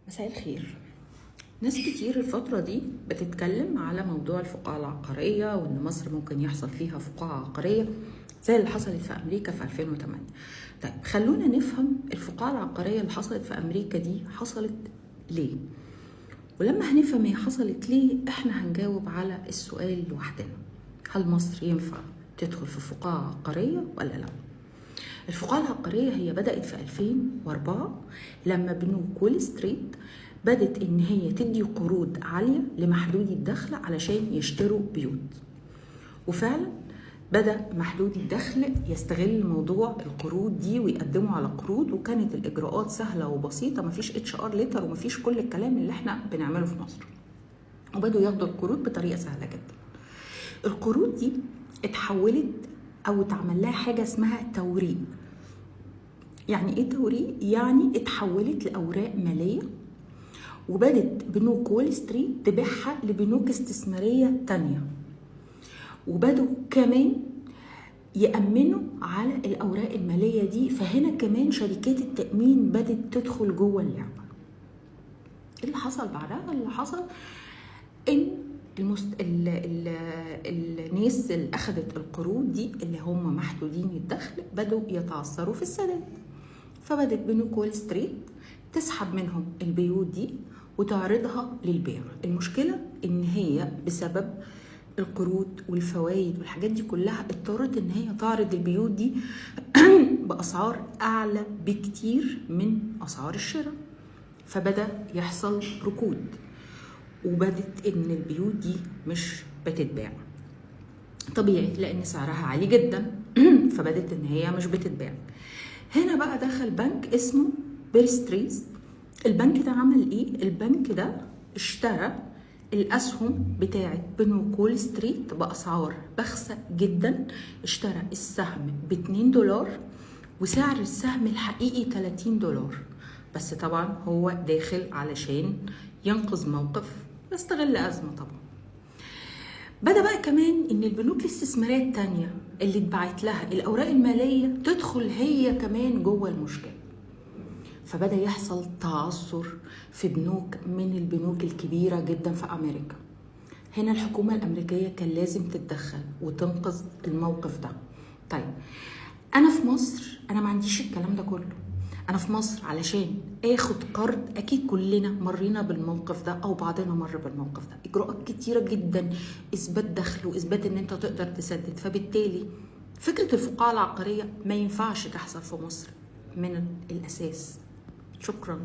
مساء الخير. ناس كتير الفترة دي بتتكلم على موضوع الفقاعة العقارية وإن مصر ممكن يحصل فيها فقاعة عقارية زي اللي حصلت في أمريكا في 2008. طيب خلونا نفهم الفقاعة العقارية اللي حصلت في أمريكا دي حصلت ليه؟ ولما هنفهم هي حصلت ليه احنا هنجاوب على السؤال لوحدنا. هل مصر ينفع تدخل في فقاعة عقارية ولا لا؟ الفقاعة العقارية هي بدأت في 2004 لما بنوك وول ستريت بدأت إن هي تدي قروض عالية لمحدودي الدخل علشان يشتروا بيوت، وفعلا بدأ محدودي الدخل يستغل موضوع القروض دي ويقدموا على قروض، وكانت الإجراءات سهلة وبسيطة، مفيش HR ليتر ومفيش كل الكلام اللي احنا بنعمله في مصر، وبدأوا ياخدوا القروض بطريقة سهلة جدا. القروض دي اتحولت أو اتعمل لها حاجة اسمها توريق. يعني ايه توريق؟ يعني اتحولت لأوراق مالية، وبدت بنوك وول ستريت تبيعها لبنوك استثمارية تانية، وبدوا كمان يأمنوا على الأوراق المالية دي. فهنا كمان شركات التأمين بدت تدخل جوه اللعبة. اللي حصل بعدها، اللي حصل إن الناس اللي أخذت القروض دي اللي هم محدودين الدخل بدوا يتعثروا في السداد، فبدت بنوك وول ستريت تسحب منهم البيوت دي وتعرضها للبيع. المشكلة إن هي بسبب القروض والفوائد والحاجات دي كلها اضطرت إن هي تعرض البيوت دي بأسعار أعلى بكتير من أسعار الشراء، فبدأ يحصل ركود، وبدت إن البيوت دي مش بتتباع طبيعي لأن سعرها عالي جدا فبدت إن هي مش بتتباع. هنا بقى دخل بنك اسمه بير ستريت. البنك ده عمل ايه؟ البنك ده اشترى الاسهم بتاعه بنوك وول ستريت باسعار بخسه جدا. اشترى السهم ب$2 وسعر السهم الحقيقي $30، بس طبعا هو داخل علشان ينقذ موقف، يستغل ازمه طبعا. بدأ بقى كمان ان البنوك الاستثمارية التانية اللي اتبعت لها الاوراق المالية تدخل هي كمان جوه المشكلة، فبدأ يحصل تعثر في بنوك من البنوك الكبيرة جدا في امريكا. هنا الحكومة الامريكية كان لازم تتدخل وتنقذ الموقف ده. طيب انا في مصر انا ما عنديش الكلام ده كله. انا في مصر علشان اخد قرض اكيد كلنا مرينا بالموقف ده او بعضنا مر بالموقف ده، اجراءات كتيره جدا، اثبات دخل واثبات ان انت تقدر تسدد. فبالتالي فكره الفقاعه العقاريه ما ينفعش تحصل في مصر من الاساس. شكرا.